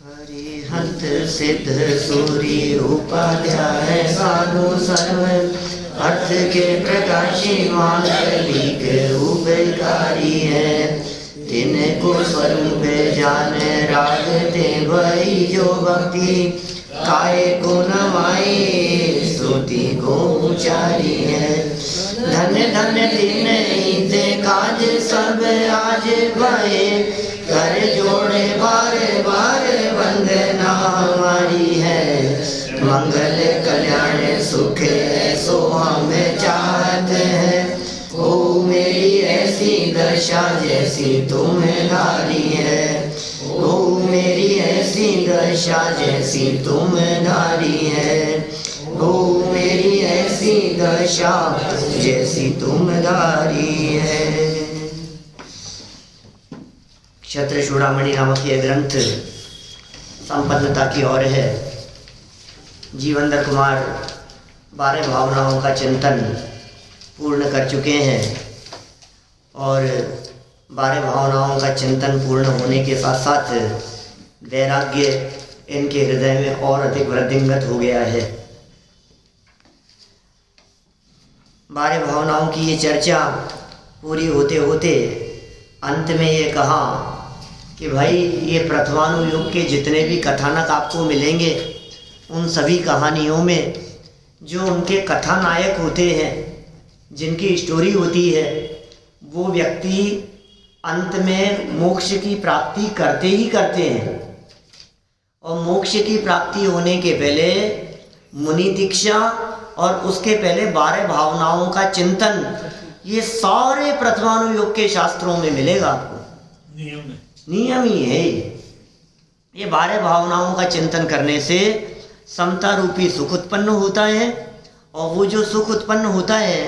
हरिहंत सिद्ध सूर्य उपाध्याय साधु सर्व अर्थ के प्रकाशी मालिक उपकारी है। तिनको स्वरूप जाने रागते भई जो भक्ति काय को नवाई स्तुति को उचारी है। धन्य धन्य दिन ते काज सब आज भये कर जोड़े बार बार वंदना हमारी है। मंगल कल्याण सुख ऐसो हम चाहते हैं। ओ मेरी ऐसी दशा जैसी तुम्हारी है। ओ मेरी ऐसी दशा जैसी तुम्हारी है। ओ मेरी ऐसी दशा जैसी तुम्हारी है। क्षत्र चूड़ामणि नामक यह ग्रंथ संपन्नता की ओर है। जीवंदर कुमार 12 भावनाओं का चिंतन पूर्ण कर चुके हैं और 12 भावनाओं का चिंतन पूर्ण होने के साथ साथ वैराग्य इनके हृदय में और अधिक वृद्धिंगत हो गया है। 12 भावनाओं की ये चर्चा पूरी होते होते अंत में ये कहा कि भाई ये प्रथमानुयुग के जितने भी कथानक आपको मिलेंगे उन सभी कहानियों में जो उनके कथानायक होते हैं, जिनकी स्टोरी होती है, वो व्यक्ति अंत में मोक्ष की प्राप्ति करते ही करते हैं। और मोक्ष की प्राप्ति होने के पहले मुनि दीक्षा और उसके पहले 12 भावनाओं का चिंतन, ये सारे प्रथमानुयुग के शास्त्रों में मिलेगा आपको। नियम ही है ये 12 भावनाओं का चिंतन करने से समता रूपी सुख उत्पन्न होता है और वो जो सुख उत्पन्न होता है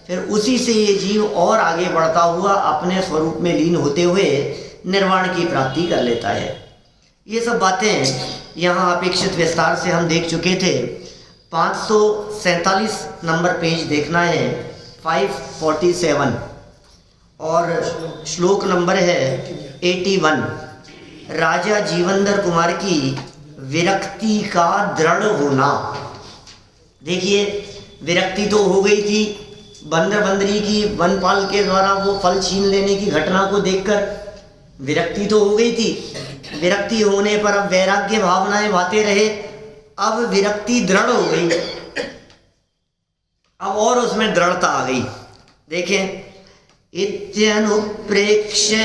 फिर उसी से ये जीव और आगे बढ़ता हुआ अपने स्वरूप में लीन होते हुए निर्वाण की प्राप्ति कर लेता है। ये सब बातें यहाँ अपेक्षित विस्तार से हम देख चुके थे। 547 नंबर पेज देखना है, 547 और श्लोक नंबर है 81। राजा जीवंदर कुमार की विरक्ति का दृढ़ होना। देखिए, विरक्ति तो हो गई थी बंदर बंदरी की, वनपाल के द्वारा वो फल छीन लेने की घटना को देखकर विरक्ति तो हो गई थी। विरक्ति होने पर अब वैराग्य भावनाएं भाते रहे। अब विरक्ति दृढ़ हो गई, अब और उसमें दृढ़ता आ गई। देखें, इत्यनुप्रेक्ष्य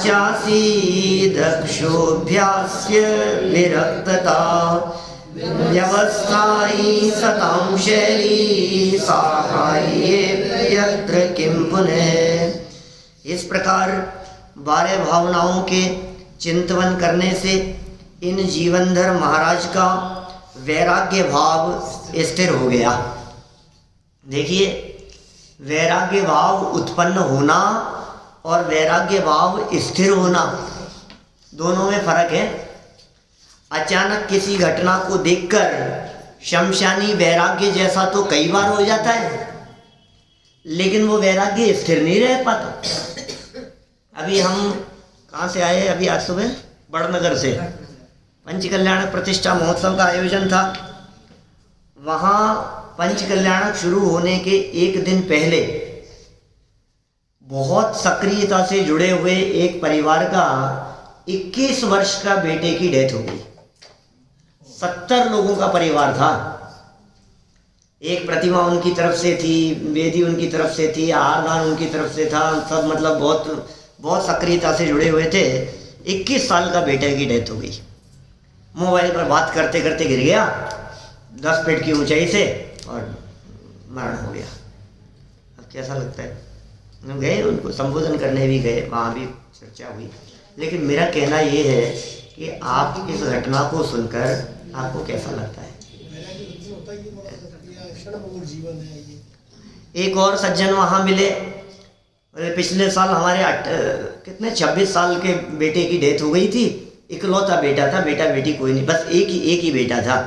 चासी दक्षोभ्यास्य विरक्तता व्यवस्थाई सतां शैली साहाय्ये यत्र किं पुनः। इस प्रकार 12 भावनाओं के चिंतन करने से इन जीवनधर महाराज का वैराग्य भाव स्थिर हो गया। देखिए, वैराग्य भाव उत्पन्न होना और वैराग्य भाव स्थिर होना, दोनों में फर्क है। अचानक किसी घटना को देखकर शमशानी वैराग्य जैसा तो कई बार हो जाता है, लेकिन वो वैराग्य स्थिर नहीं रह पाता। अभी हम कहाँ से आए? अभी आज सुबह बड़नगर से पंचकल्याणक प्रतिष्ठा महोत्सव का आयोजन था। वहाँ पंचकल्याणक शुरू होने के एक दिन पहले बहुत सक्रियता से जुड़े हुए एक परिवार का 21 वर्ष का बेटे की डेथ हो गई। 70 लोगों का परिवार था। एक प्रतिमा उनकी तरफ से थी, वेदी उनकी तरफ से थी, आहारदान उनकी तरफ से था। सब मतलब बहुत सक्रियता से जुड़े हुए थे। 21 साल का बेटे की डेथ हो गई। मोबाइल पर बात करते करते गिर गया 10 फीट की ऊंचाई से और मरण हो गया। अब कैसा लगता है? हम गए, उनको संबोधन करने भी गए, वहाँ भी चर्चा हुई। लेकिन मेरा कहना ये है कि आप इस घटना को सुनकर आपको कैसा लगता है? एक और सज्जन वहाँ मिले। पिछले साल हमारे 26 साल के बेटे की डेथ हो गई थी। इकलौता बेटा था, बेटा बेटी कोई नहीं, बस एक ही बेटा था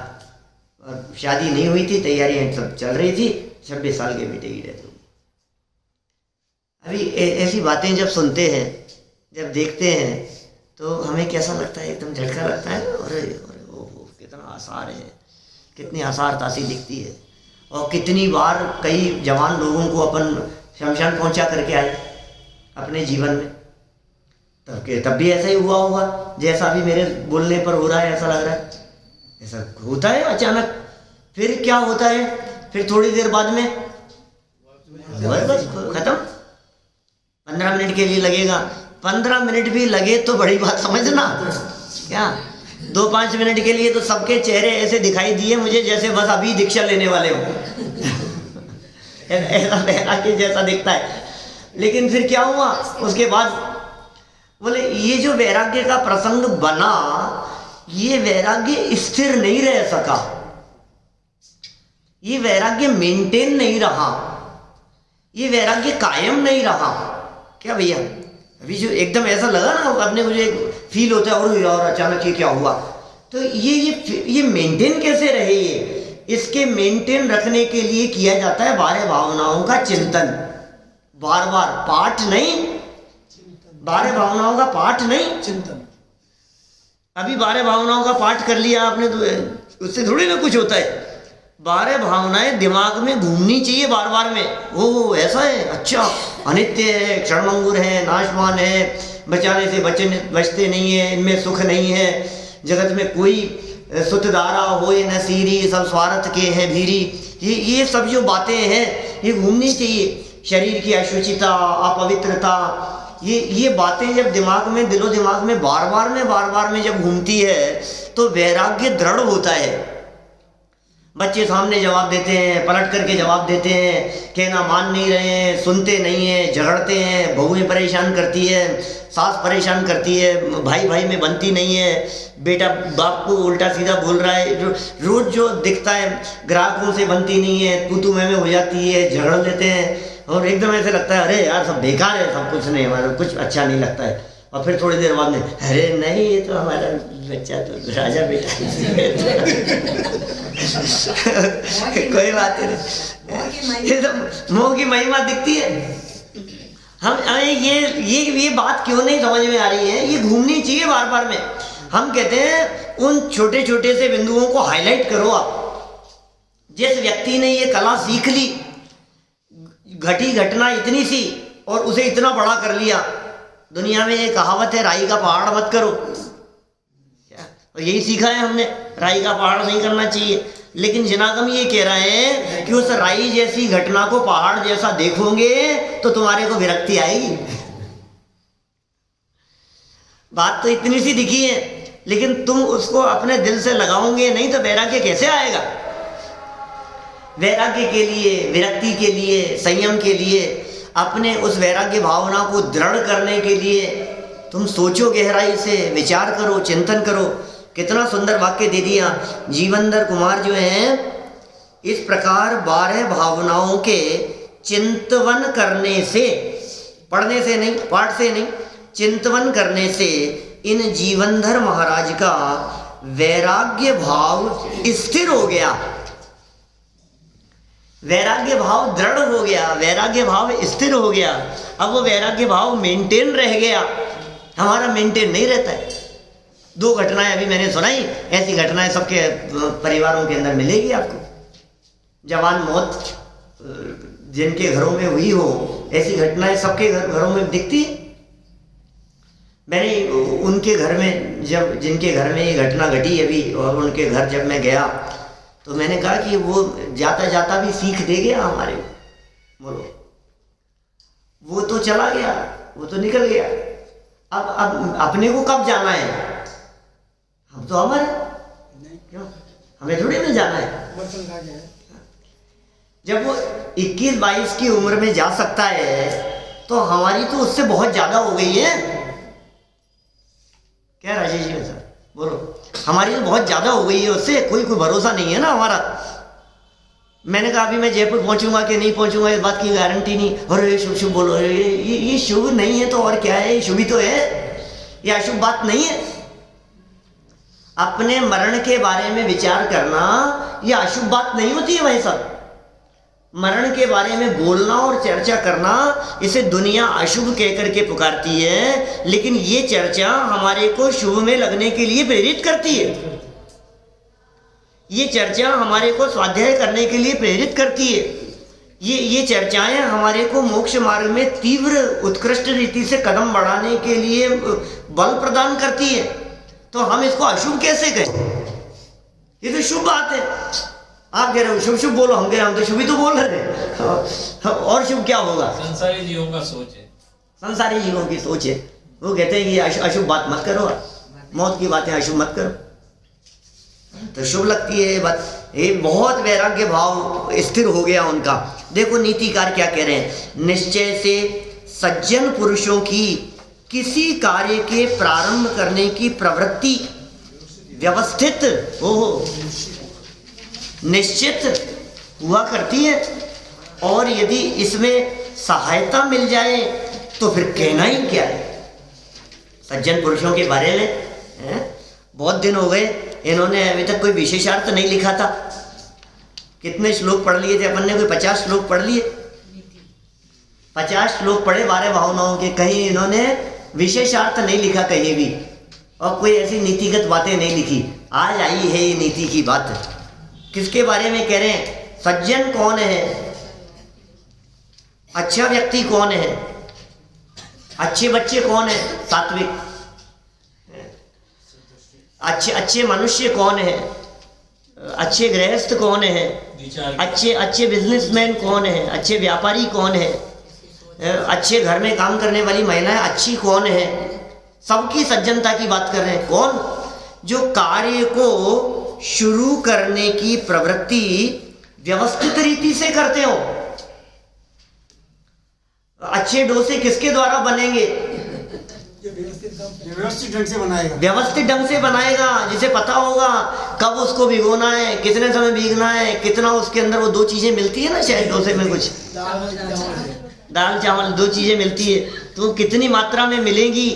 और शादी नहीं हुई थी, तैयारियां सब चल रही थी। 26 साल के बेटे की डेथ हो गई। अभी ऐसी बातें जब सुनते हैं, जब देखते हैं, तो हमें कैसा लगता है? एकदम झटका लगता है और आसार है, कितनी आसारता सी दिखती है। और कितनी बार कई जवान लोगों को अपन शमशान पहुंचा करके आए अपने जीवन में, तब भी ऐसा ही हुआ होगा जैसा अभी मेरे बोलने पर हो रहा है, ऐसा लग रहा है। ऐसा होता है अचानक, फिर क्या होता है, फिर थोड़ी देर बाद में बस खत्म। 15 मिनट के लिए लगेगा, 15 मिनट भी लगे तो बड़ी बात समझना, क्या 2-5 मिनट के लिए तो सबके चेहरे ऐसे दिखाई दिए मुझे जैसे बस अभी दीक्षा लेने वाले हो ऐसा वैराग्य जैसा दिखता है। लेकिन फिर क्या हुआ उसके बाद, बोले ये जो वैराग्य का प्रसंग बना, ये वैराग्य स्थिर नहीं रह सका, ये वैराग्य मेंटेन नहीं रहा, ये वैराग्य कायम नहीं रहा। क्या भैया, अभी जो एकदम ऐसा लगा ना, अपने मुझे फील होता है और यार अचानक ये क्या हुआ, तो ये मेंटेन कैसे रहे, ये इसके मेंटेन रखने के लिए किया जाता है बारह भावनाओं का चिंतन। बार बार पाठ नहीं, 12 भावनाओं का पाठ नहीं, चिंतन। अभी 12 भावनाओं का पाठ कर लिया आपने तो उससे थोड़ी ना कुछ होता है। 12 भावनाएं दिमाग में घूमनी चाहिए बार बार में। ओ ऐसा है, अच्छा अनित्य है, क्षणभंगुर है, नाशवान है, बचाने से बचते नहीं है, इनमें सुख नहीं है, जगत में कोई सुतधारा होए न सीरी, सब स्वार्थ के हैं भीरी। ये सब जो बातें हैं ये घूमनी चाहिए। शरीर की अशुचिता, अपवित्रता, ये बातें जब दिमाग में, दिलो दिमाग में बार बार में जब घूमती है तो वैराग्य दृढ़ होता है। बच्चे सामने जवाब देते हैं, पलट करके जवाब देते हैं, कहना मान नहीं रहे हैं, सुनते नहीं हैं, झगड़ते हैं, बहुएं परेशान करती है, सास परेशान करती है, भाई में बनती नहीं है, बेटा बाप को उल्टा सीधा बोल रहा है, रोज जो दिखता है, ग्राहकों से बनती नहीं है, तू में हो जाती है, झगड़ लेते हैं और एकदम ऐसे लगता है अरे यार सब बेकार है, सब कुछ नहीं, हमारा कुछ अच्छा नहीं लगता है। और फिर थोड़ी देर बाद में अरे नहीं ये तो हमारा बच्चा तो राजा बेटा कोई बात नहीं, ये तो मोह की महिमा दिखती है। हमें ये बात क्यों नहीं समझ में आ रही है, ये घूमनी चाहिए बार बार में। हम कहते हैं उन छोटे छोटे से बिंदुओं को हाईलाइट करो आप। जिस व्यक्ति ने ये कला सीख ली, घटी घटना इतनी सी और उसे इतना बड़ा कर लिया। दुनिया में एक कहावत है, राई का पहाड़ मत करो, क्या और यही सीखा है हमने, राई का पहाड़ नहीं करना चाहिए। लेकिन जनागम ये कह रहे हैं कि उस राई जैसी घटना को पहाड़ जैसा देखोगे तो तुम्हारे को विरक्ति आएगी। बात तो इतनी सी दिखी है, लेकिन तुम उसको अपने दिल से लगाओगे नहीं तो वैराग्य कैसे आएगा। वैराग्य के लिए, विरक्ति के लिए, संयम के लिए, अपने उस वैराग्य भावना को दृढ़ करने के लिए तुम सोचो, गहराई से विचार करो, चिंतन करो। कितना सुंदर वाक्य दे दिया जीवनधर कुमार जो हैं, इस प्रकार 12 भावनाओं के चिंतवन करने से, पढ़ने से नहीं, पाठ से नहीं, चिंतवन करने से इन जीवनधर महाराज का वैराग्य भाव स्थिर हो गया, वैराग्य भाव दृढ़ हो गया, वैराग्य भाव स्थिर हो गया। अब वो वैराग्य भाव मेंटेन रह गया, हमारा मेंटेन नहीं रहता है। 2 घटनाएं अभी मैंने सुनाई, ऐसी घटनाएं सबके परिवारों के अंदर मिलेगी आपको। जवान मौत जिनके घरों में हुई हो, ऐसी घटनाएं सबके घरों में दिखती। मैंने उनके घर में, जब जिनके घर में ये घटना घटी अभी, और उनके घर जब मैं गया तो मैंने कहा कि वो जाता जाता भी सीख दे गया हमारे। बोलो, वो तो चला गया, वो तो निकल गया, अब अपने को कब जाना है? हम तो अमर है, क्यों हमें थोड़ी ना जाना है। जब वो 21-22 की उम्र में जा सकता है तो हमारी तो उससे बहुत ज्यादा हो गई है। क्या राजेश जी सर, बोलो, हमारी तो बहुत ज़्यादा हो गई है उससे, कोई भरोसा नहीं है ना हमारा। मैंने कहा अभी मैं जयपुर पहुंचूंगा कि नहीं पहुंचूंगा इस बात की गारंटी नहीं। और ये शुभ शुभ बोलो, ये शुभ नहीं है तो और क्या है, ये शुभ ही तो है, ये अशुभ बात नहीं है। अपने मरण के बारे में विचार करना ये अशुभ बात नहीं होती है भाई साहब। मरण के बारे में बोलना और चर्चा करना, इसे दुनिया अशुभ कह करके पुकारती है, लेकिन ये चर्चा हमारे को शुभ में लगने के लिए प्रेरित करती है। ये चर्चा हमारे को स्वाध्याय करने के लिए प्रेरित करती है। ये चर्चाएं हमारे को मोक्ष मार्ग में तीव्र उत्कृष्ट रीति से कदम बढ़ाने के लिए बल प्रदान करती है। तो हम इसको अशुभ कैसे कहें? ये तो शुभ बात है। आप कह रहे हो शुभ शुभ बोलो, हम कह रहे हम तो शुभ ही तो बोल रहे हैं। और शुभ क्या होगा? संसारी जीवों का सोच है, संसारी जीवों की सोच है। वो कहते हैं कि अशुभ बात मत करो, मौत की बातें अशुभ मत करो, तो शुभ लगती है ये बात। ये बहुत वैराग्य भाव स्थिर हो गया उनका। देखो नीतिकार क्या कह रहे हैं, निश्चय से सज्जन पुरुषों की किसी कार्य के प्रारंभ करने की प्रवृत्ति व्यवस्थित हो निश्चित हुआ करती है, और यदि इसमें सहायता मिल जाए तो फिर कहना ही क्या है। सज्जन पुरुषों के बारे में बहुत दिन हो गए, इन्होंने अभी तक कोई विशेषार्थ नहीं लिखा था। कितने श्लोक पढ़ लिए थे अपन ने? कोई 50 श्लोक पढ़ लिए, 50 श्लोक पढ़े 12 भावनाओं के। कहीं इन्होंने विशेषार्थ नहीं लिखा कहीं भी, और कोई ऐसी नीतिगत बातें नहीं लिखी। आज आई है ये नीति की बात। किसके बारे में कह रहे हैं? सज्जन कौन है, अच्छा व्यक्ति कौन है, अच्छे बच्चे कौन है, सात्विक अच्छे मनुष्य कौन है, अच्छे गृहस्थ कौन है, अच्छे बिजनेसमैन कौन है, अच्छे व्यापारी कौन है, अच्छे घर में काम करने वाली महिलाएं अच्छी कौन है। सबकी सज्जनता की बात कर रहे हैं। कौन? जो कार्य को शुरू करने की प्रवृत्ति व्यवस्थित रीति से करते हो। अच्छे डोसे किसके द्वारा बनेंगे? व्यवस्थित ढंग से बनाएगा, व्यवस्थित ढंग से बनाएगा, जिसे पता होगा कब उसको भिगोना है, कितने समय भीगना है, कितना उसके अंदर वो 2 चीजें मिलती है ना शायद डोसे में, कुछ दाल चावल 2 चीजें मिलती है, तो कितनी मात्रा में मिलेंगी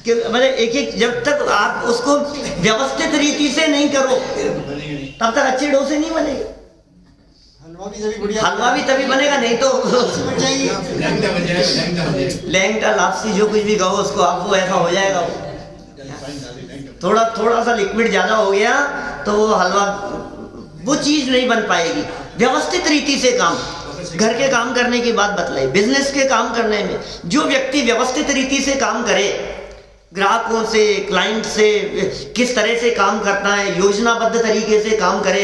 मतलब एक जब तक आप उसको व्यवस्थित रीति से नहीं करो तब तक अच्छे डोसे नहीं बनेंगे। हलवा भी तभी बनेगा, नहीं तो लैंगटा लापसी जो कुछ भी कहो उसको, आपको ऐसा हो जाएगा। थोड़ा सा लिक्विड ज्यादा हो गया तो वो हलवा, वो चीज नहीं बन पाएगी। व्यवस्थित रीति से काम, घर के काम करने की बात बतलाई, बिजनेस के काम करने में जो व्यक्ति व्यवस्थित रीति से काम करे, ग्राहकों से, क्लाइंट से किस तरह से काम करना है, योजनाबद्ध तरीके से काम करे।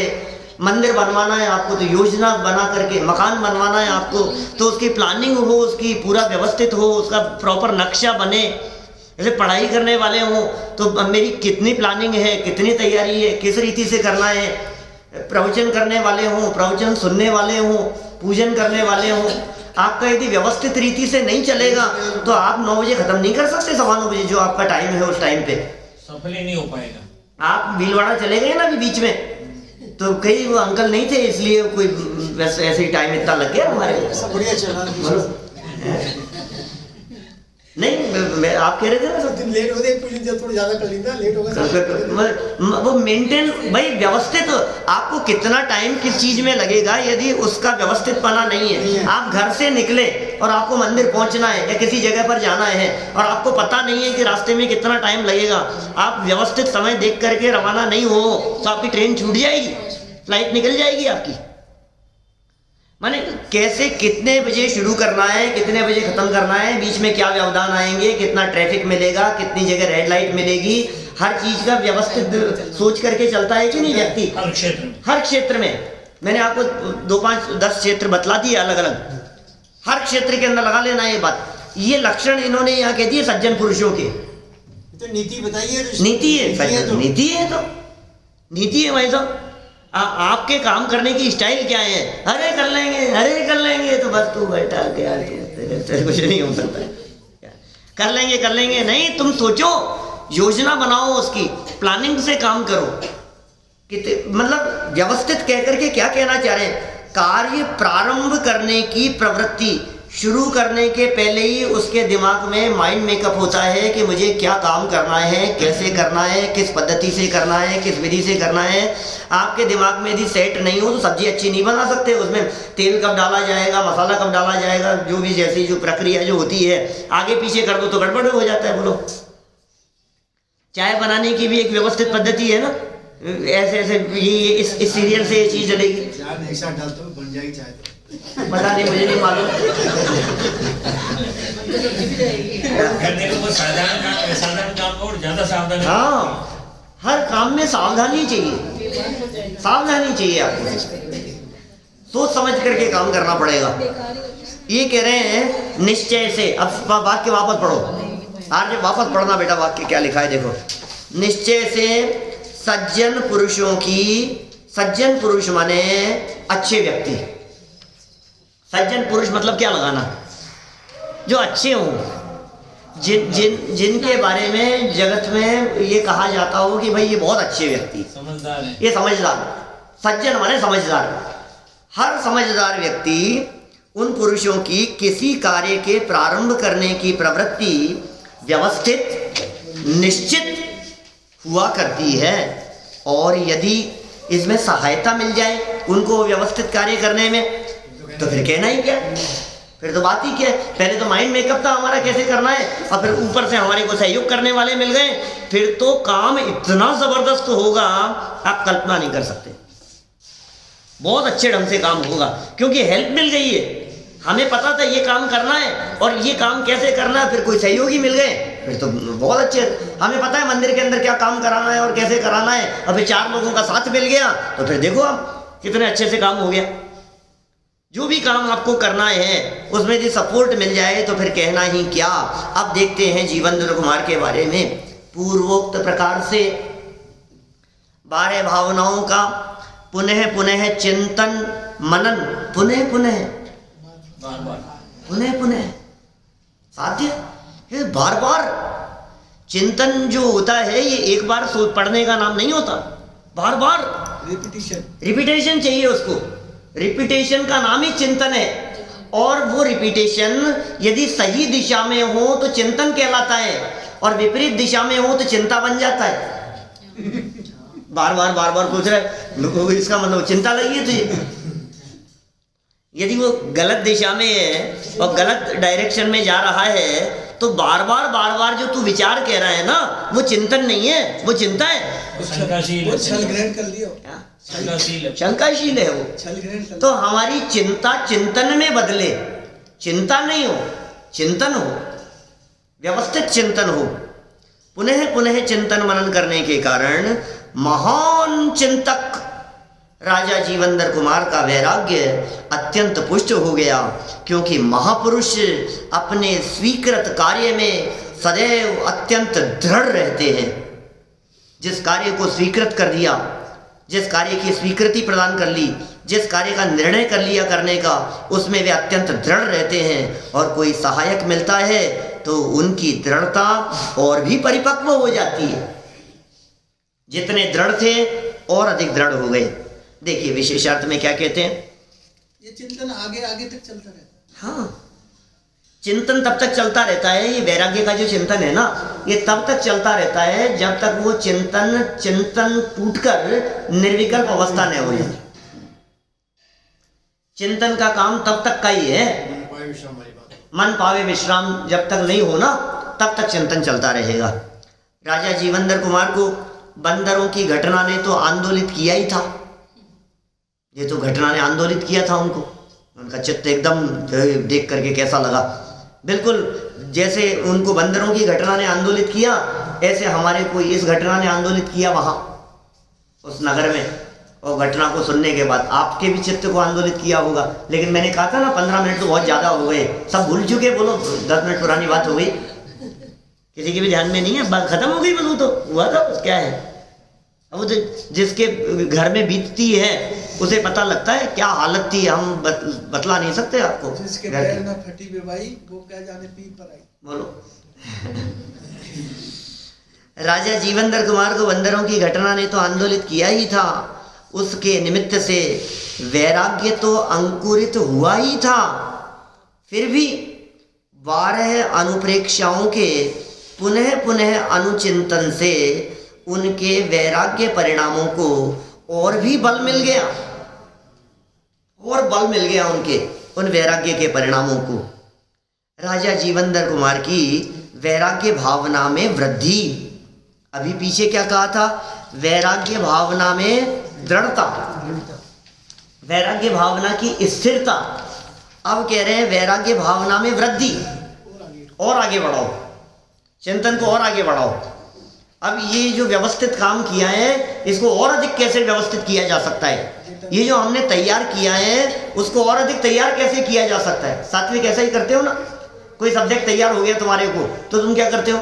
मंदिर बनवाना है आपको तो योजना बना करके, मकान बनवाना है आपको तो उसकी प्लानिंग हो, उसकी पूरा व्यवस्थित हो, उसका प्रॉपर नक्शा बने। जैसे पढ़ाई करने वाले हों तो मेरी कितनी प्लानिंग है, कितनी तैयारी है, किस रीति से करना है। प्रवचन करने वाले हों, प्रवचन सुनने वाले हों, पूजन करने वाले हों, आपका यदि व्यवस्थित रीति से नहीं चलेगा तो आप 9 बजे खत्म नहीं कर सकते, 9:15 बजे जो आपका टाइम है उस टाइम पे सफल ही नहीं हो पाएगा। आप भीलवाड़ा चले गए ना अभी बीच में, तो कई वो अंकल नहीं थे इसलिए कोई वैसे ऐसे ही टाइम इतना लग गया हमारे। सब बढ़िया चला नहीं, आप कह रहे थे ना सब दिन लेट हो गए, थोड़ा ज्यादा कर लेता, लेट होगा वो मेंटेन भाई व्यवस्थित। आपको कितना टाइम किस चीज में लगेगा यदि उसका व्यवस्थित पना नहीं है। आप घर से निकले और आपको मंदिर पहुंचना है या किसी जगह पर जाना है और आपको पता नहीं है कि रास्ते में कितना टाइम लगेगा, आप व्यवस्थित समय देख करके रवाना नहीं हो तो आपकी ट्रेन छूट जाएगी, फ्लाइट निकल जाएगी आपकी। माने कैसे कितने बजे शुरू करना है, कितने बजे खत्म करना है, बीच में क्या व्यवधान आएंगे, कितना ट्रैफिक मिलेगा, कितनी जगह रेड लाइट मिलेगी, हर चीज का व्यवस्थित सोच करके चलता है कि नहीं व्यक्ति। हर क्षेत्र में मैंने आपको 2, 5, 10 क्षेत्र बतला दिए अलग अलग, हर क्षेत्र के अंदर लगा लेना ये बात। ये लक्षण इन्होंने यहाँ कह दिए सज्जन पुरुषों के। तो नीति बताइए, नीति है, नीति है, तो नीति है भाई साहब। आपके काम करने की स्टाइल क्या है? अरे कर लेंगे तो बस तू बैठा के तेरे कुछ नहीं हो सकता। कर लेंगे नहीं, तुम सोचो, योजना बनाओ, उसकी प्लानिंग से काम करो। मतलब व्यवस्थित कह करके क्या कहना चाह रहे हैं? कार्य प्रारंभ करने की प्रवृत्ति शुरू करने के पहले ही उसके दिमाग में माइंड मेकअप होता है कि मुझे क्या काम करना है, कैसे करना है, किस पद्धति से करना है, किस विधि से करना है। आपके दिमाग में यदि सेट नहीं हो तो सब्जी अच्छी नहीं बना सकते। उसमें तेल कब डाला जाएगा, मसाला कब डाला जाएगा, जो भी जैसी जो प्रक्रिया जो होती है आगे पीछे कर दो तो गड़बड़ हो जाता है। बोलो, चाय बनाने की भी एक व्यवस्थित पद्धति है ना, ऐसे ऐसे ये इस सीरियल से ये चीज चलेगी। चाय में एक साथ डालते हो बन जाएगी चाय तो। पता नहीं, मुझे नहीं मालूम। करने को वो साधारण काम को और ज्यादा सावधान। हाँ, हर काम में सावधानी चाहिए, सावधानी चाहिए आपको, सोच समझ करके काम करना पड़ेगा। ये कह रहे हैं निश्चय से। अब वाक्य वापस पढ़ो, आज वापस पढ़ना बेटा, वाक्य क्या लिखा है देखो। निश्चय से सज्जन पुरुषों की, सज्जन पुरुष माने अच्छे व्यक्ति। सज्जन पुरुष मतलब क्या लगाना, जो अच्छे हों, जिनके बारे में जगत में ये कहा जाता हो कि भाई ये बहुत अच्छे व्यक्ति, समझदार है, ये समझदार। सज्जन माने समझदार। हर समझदार व्यक्ति उन पुरुषों की किसी कार्य के प्रारंभ करने की प्रवृत्ति व्यवस्थित निश्चित हुआ करती है, और यदि इसमें सहायता मिल जाए उनको व्यवस्थित कार्य करने में तो फिर कहना ही क्या, फिर तो बात ही क्या है। पहले तो माइंड मेकअप था हमारा कैसे करना है, और फिर ऊपर से हमारे को सहयोग करने वाले मिल गए, फिर तो काम इतना जबरदस्त होगा आप कल्पना नहीं कर सकते। बहुत अच्छे ढंग से काम होगा, क्योंकि हेल्प मिल गई है। हमें पता था ये काम करना है और ये काम कैसे करना है, फिर कोई सहयोगी मिल गए, फिर तो बहुत अच्छे। हमें पता है मंदिर के अंदर क्या काम कराना है और कैसे कराना है, और फिर 4 लोगों का साथ मिल गया तो फिर देखो आप कितने अच्छे से काम हो गया। जो भी काम आपको करना है उसमें यदि सपोर्ट मिल जाए तो फिर कहना ही क्या। अब देखते हैं जीवेंद्र कुमार के बारे में। पूर्वोक्त प्रकार से 12 भावनाओं का पुनः पुनः चिंतन मनन, पुनः पुनः बार बार पुनः पुनः साध्य, ये बार बार चिंतन जो होता है ये एक बार पढ़ने का नाम नहीं होता, बार बार रिपीटेशन चाहिए उसको। रिपीटेशन का नाम ही चिंतन है, और वो रिपीटेशन यदि सही दिशा में हो तो चिंतन कहलाता है, और विपरीत दिशा में हो तो चिंता बन जाता है। बार बार पूछ रहे, इसका मतलब चिंता लगी है तुझे। यदि वो गलत दिशा में है और गलत डायरेक्शन में जा रहा है तो बार बार जो तू विचार कह रहा है ना, वो चिंतन नहीं है, वो चिंता है। शंकाशील है वो। तो हमारी चिंता चिंतन में बदले, चिंता नहीं हो, चिंतन हो, व्यवस्थित चिंतन हो। पुनः पुनः चिंतन मनन करने के कारण महान चिंतक राजा जीवेंद्र कुमार का वैराग्य अत्यंत पुष्ट हो गया, क्योंकि महापुरुष अपने स्वीकृत कार्य में सदैव अत्यंत दृढ़ रहते हैं। जिस कार्य को स्वीकृत कर दिया, जिस कार्य की स्वीकृति प्रदान कर ली, जिस कार्य का निर्णय कर लिया करने का, उसमें वे अत्यंत दृढ़ रहते हैं, और कोई सहायक मिलता है तो उनकी दृढ़ता और भी परिपक्व हो जाती है। जितने दृढ़ थे और अधिक दृढ़ हो गए। देखिए विशेषार्थ में क्या कहते हैं, ये चिंतन आगे आगे तक चलता रहता है। हाँ, चिंतन तब तक चलता रहता है। ये वैराग्य का जो चिंतन है ना, ये तब तक चलता रहता है जब तक वो चिंतन टूटकर निर्विकल्प अवस्था नहीं हो जाए। चिंतन का काम तब तक का ही है, मन पावे विश्राम जब तक नहीं हो ना, तब तक चिंतन चलता रहेगा। राजा जीवेंद्र कुमार को बंदरों की घटना ने तो आंदोलित किया ही था। ये तो घटना ने आंदोलित किया था उनको। उनका चित्त एकदम देख करके कैसा लगा, बिल्कुल जैसे उनको बंदरों की घटना ने आंदोलित किया, ऐसे हमारे को इस घटना ने आंदोलित किया वहाँ उस नगर में। और घटना को सुनने के बाद आपके भी चित्त को आंदोलित किया होगा। लेकिन मैंने कहा था ना 15 मिनट तो बहुत ज़्यादा हो गए, सब भूल चुके। बोलो 10 मिनट पुरानी बात हो गई, किसी के भी ध्यान में नहीं है, बात खत्म हो गई। बोलो तो हुआ था, क्या है। अब वो जिसके घर में बीतती है उसे पता लगता है क्या हालत थी। हम बतला नहीं सकते आपको। जिसके पैर में फटी बीमारी वो क्या जाने पीर पर आई। बोलो राजा जीवेंद्र कुमार को बंदरों की घटना ने तो आंदोलित किया ही था, उसके निमित्त से वैराग्य तो अंकुरित हुआ ही था। फिर भी 12 अनुप्रेक्षाओं के पुनः पुनः अनुचिंतन से उनके वैराग्य परिणामों को और भी बल मिल गया, और बल मिल गया उनके उन वैराग्य के परिणामों को। राजा जीवेंद्र कुमार की वैराग्य भावना में वृद्धि। अभी पीछे क्या कहा था, वैराग्य भावना में दृढ़ता, वैराग्य भावना की स्थिरता। अब कह रहे हैं वैराग्य भावना में वृद्धि, और आगे बढ़ाओ, चिंतन को और आगे बढ़ाओ। अब ये जो व्यवस्थित काम किया है इसको और अधिक कैसे व्यवस्थित किया जा सकता है? ये जो हमने तैयार किया है उसको और अधिक तैयार कैसे किया जा सकता है? सात्विक ऐसा ही करते हो ना, कोई सब्जेक्ट तैयार हो गया तुम्हारे को तो तुम क्या करते हो?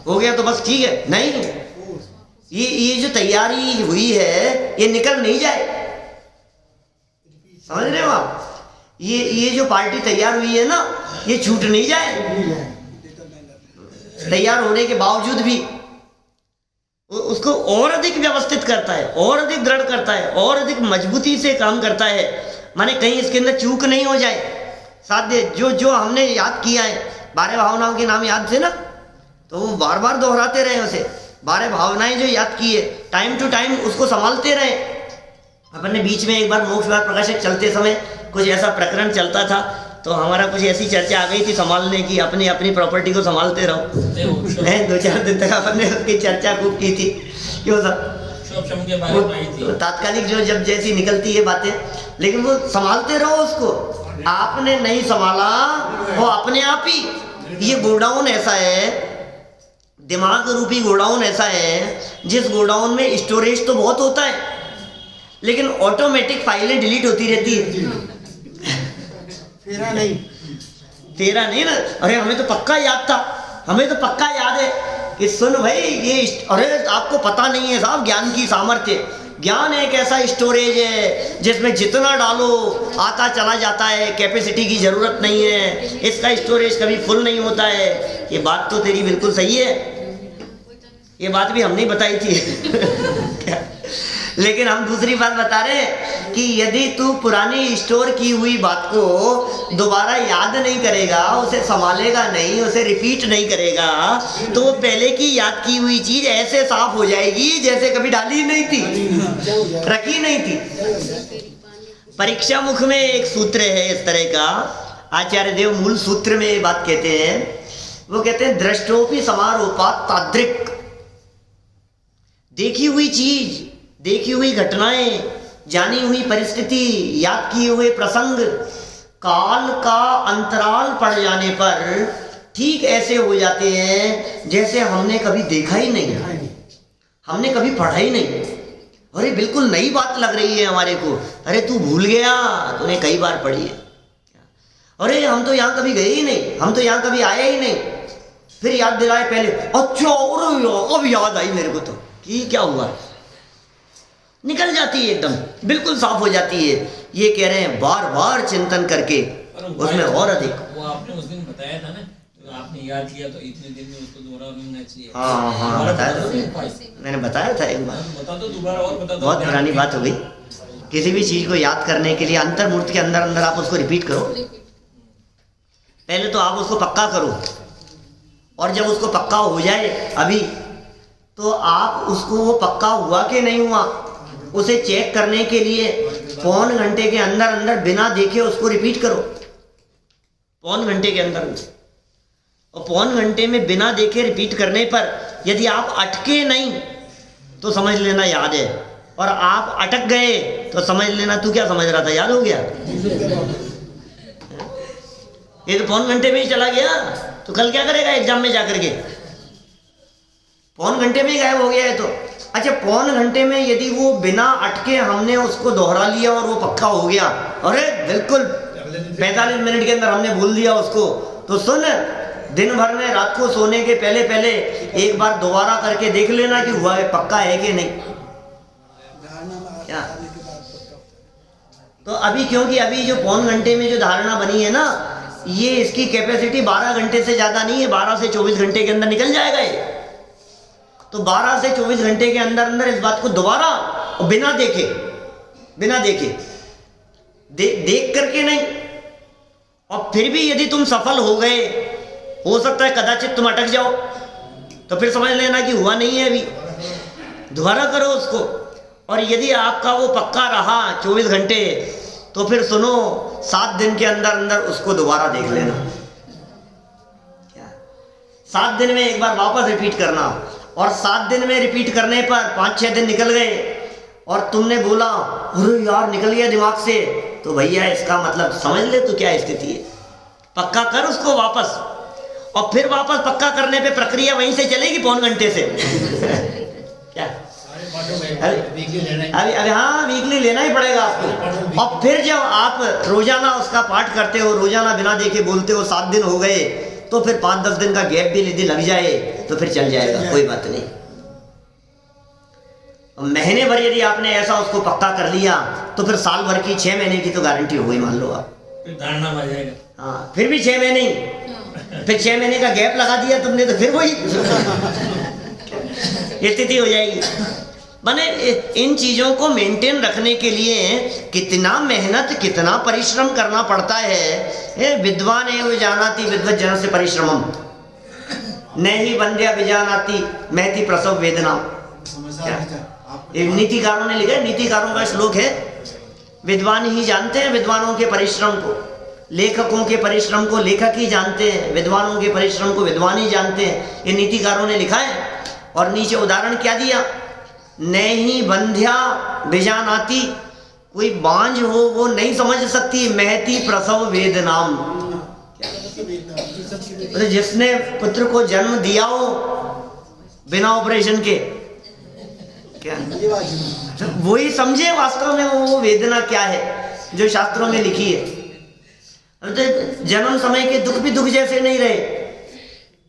हो गया तो बस ठीक है। नहीं, ये जो तैयारी हुई है ये निकल नहीं जाए, समझ रहे हो आप? ये जो पार्टी तैयार हुई है ना ये छूट नहीं जाए। तैयार होने के बावजूद भी उसको और अधिक व्यवस्थित करता है, और अधिक दृढ़ करता है, और अधिक मजबूती से काम करता है, माने कहीं इसके अंदर चूक नहीं हो जाए। साध्य जो हमने याद किया है, 12 भावनाओं के नाम याद थे ना, तो वो बार बार दोहराते रहे उसे। 12 भावनाएं जो याद की है, टाइम टू टाइम उसको संभालते रहे। अपन ने बीच में एक बार मोक्ष मार्ग प्रकाशक चलते समय कुछ ऐसा प्रकरण चलता था, तो हमारा कुछ ऐसी चर्चा आ गई थी संभालने की, अपनी अपनी प्रॉपर्टी को संभालते रहो। 2-4 दिन तक अपन ने उसकी चर्चा खूब की थी। क्यों सर? तात्कालिक जो जब जैसी निकलती है बातें, लेकिन वो संभालते रहो उसको। आपने नहीं संभाला वो अपने आप ही। ये गोडाउन ऐसा है, दिमाग रूपी गोडाउन ऐसा है, जिस गोडाउन में स्टोरेज तो बहुत होता है लेकिन ऑटोमेटिक फाइलें डिलीट होती रहती है। तेरा नहीं ना। अरे हमें तो पक्का याद था, हमें तो पक्का याद है कि सुन भाई ये, अरे आपको पता नहीं है साहब ज्ञान की सामर्थ्य। ज्ञान एक ऐसा स्टोरेज है जिसमें जितना डालो आता चला जाता है, कैपेसिटी की जरूरत नहीं है, इसका स्टोरेज कभी फुल नहीं होता है। ये बात तो तेरी बिल्कुल सही है, ये बात भी हमने बताई थी। लेकिन हम दूसरी बात बता रहे हैं कि यदि तू पुरानी स्टोर की हुई बात को दोबारा याद नहीं करेगा, उसे संभालेगा नहीं, उसे रिपीट नहीं करेगा, तो वो पहले की याद की हुई चीज ऐसे साफ हो जाएगी जैसे कभी डाली नहीं थी, रखी नहीं थी। परीक्षा मुख में एक सूत्र है इस तरह का, आचार्य देव मूल सूत्र में ये बात कहते हैं। वो कहते हैं दृष्टोपि समारोपात तादृक्। देखी हुई चीज, देखी हुई घटनाएं, जानी हुई परिस्थिति, याद किए हुए प्रसंग काल का अंतराल पड़ जाने पर ठीक ऐसे हो जाते हैं जैसे हमने कभी देखा ही नहीं, हमने कभी पढ़ा ही नहीं। अरे बिल्कुल नई बात लग रही है हमारे को। अरे तू भूल गया, तूने कई बार पढ़ी है। अरे हम तो यहाँ कभी गए ही नहीं, हम तो यहाँ कभी आए ही नहीं। फिर याद दिलाए पहले, अच्छा और अब याद आई मेरे को तो कि क्या हुआ। निकल जाती है एकदम, बिल्कुल साफ हो जाती है। ये कह रहे हैं बार बार चिंतन करके उसमें और अधिक। वो आपने उस दिन बताया था ना, तो आपने याद किया तो इतने दिन में उसको दोबारा नहीं होना चाहिए। हाँ बताया था, मैंने बताया था एक बार। बता दो दोबारा और बता दो। बहुत पुरानी बात हो गई। किसी भी चीज को याद करने के लिए अंतर्मूर्त के अंदर अंदर आप उसको रिपीट करो। पहले तो आप उसको पक्का करो, और जब उसको पक्का हो जाए अभी, तो आप उसको वो पक्का हुआ कि नहीं हुआ उसे चेक करने के लिए पौन घंटे के अंदर अंदर बिना देखे उसको रिपीट करो। पौन घंटे के अंदर, और पौन घंटे में बिना देखे रिपीट करने पर यदि आप अटके नहीं तो समझ लेना याद है, और आप अटक गए तो समझ लेना तू क्या समझ रहा था, याद हो गया। ये तो पौन घंटे में ही चला गया, तो कल क्या करेगा एग्जाम में जाकर के? पौन घंटे में ही गायब हो गया है तो। अच्छा, पौन घंटे में यदि वो बिना अटके हमने उसको दोहरा लिया और वो पक्का हो गया, अरे बिल्कुल 45 मिनट के अंदर हमने भूल दिया उसको, तो सुन, दिन भर में रात को सोने के पहले पहले एक बार दोबारा करके देख लेना कि हुआ है, पक्का है कि नहीं। क्या तो अभी, क्योंकि अभी जो पौन घंटे में जो धारणा बनी है ना, ये इसकी कैपेसिटी 12 घंटे से ज्यादा नहीं है, 12 से 24 घंटे के अंदर निकल जाएगा ये। तो 12 से 24 घंटे के अंदर अंदर इस बात को दोबारा और बिना देखे देख करके नहीं, और फिर भी यदि तुम सफल हो गए, हो सकता है कदाचित तुम अटक जाओ, तो फिर समझ लेना कि हुआ नहीं है, अभी दोबारा करो उसको। और यदि आपका वो पक्का रहा 24 घंटे, तो फिर सुनो 7 दिन के अंदर अंदर उसको दोबारा देख लेना। 7 दिन में एक बार वापस रिपीट करना, और 7 दिन में रिपीट करने पर 5-6 दिन निकल गए और तुमने बोला अरे यार निकल गया दिमाग से, तो भैया इसका मतलब समझ ले तो क्या स्थिति है। पक्का कर उसको वापस, और फिर वापस पक्का करने पे प्रक्रिया वहीं से चलेगी पौन घंटे से। क्या अभी हाँ वीकली लेना ही पड़ेगा आपको। और फिर जब आप रोजाना उसका पाठ करते हो, रोजाना बिना देखे बोलते हो, 7 दिन हो गए, तो फिर 5-10 दिन का गैप भी यदि लग जाए तो फिर चल जाएगा, कोई बात नहीं। महीने भर यदि आपने ऐसा उसको पक्का कर लिया तो फिर साल भर की 6 महीने की तो गारंटी हो गई, मान लो आप। फिर धारणा आ जाएगा। हाँ फिर भी 6 महीने, फिर 6 महीने का गैप लगा दिया तुमने तो फिर वही स्थिति हो जाएगी। माने इन चीजों को मेंटेन रखने के लिए कितना मेहनत, कितना परिश्रम करना पड़ता है। विद्वान एव जानाति विद्वज्जन से परिश्रमम नहीं बंध्या विजानाति महति प्रसव वेदना। नीतिकारों ने लिखा है, नीतिकारों का श्लोक है, विद्वान ही जानते हैं विद्वानों के परिश्रम को, लेखकों के परिश्रम को लेखक ही जानते हैं, विद्वानों के परिश्रम को विद्वान ही जानते हैं। ये नीतिकारों ने लिखा है। और नीचे उदाहरण क्या दिया, नहीं बंध्या विजानाति, कोई बांझ हो वो नहीं समझ सकती महती प्रसव वेदनाम। तो जिसने पुत्र को जन्म दिया हो बिना ऑपरेशन के, क्या वही समझे वास्तव में वो वेदना क्या है जो शास्त्रों में लिखी है। तो जन्म समय के दुख भी दुख जैसे नहीं रहे,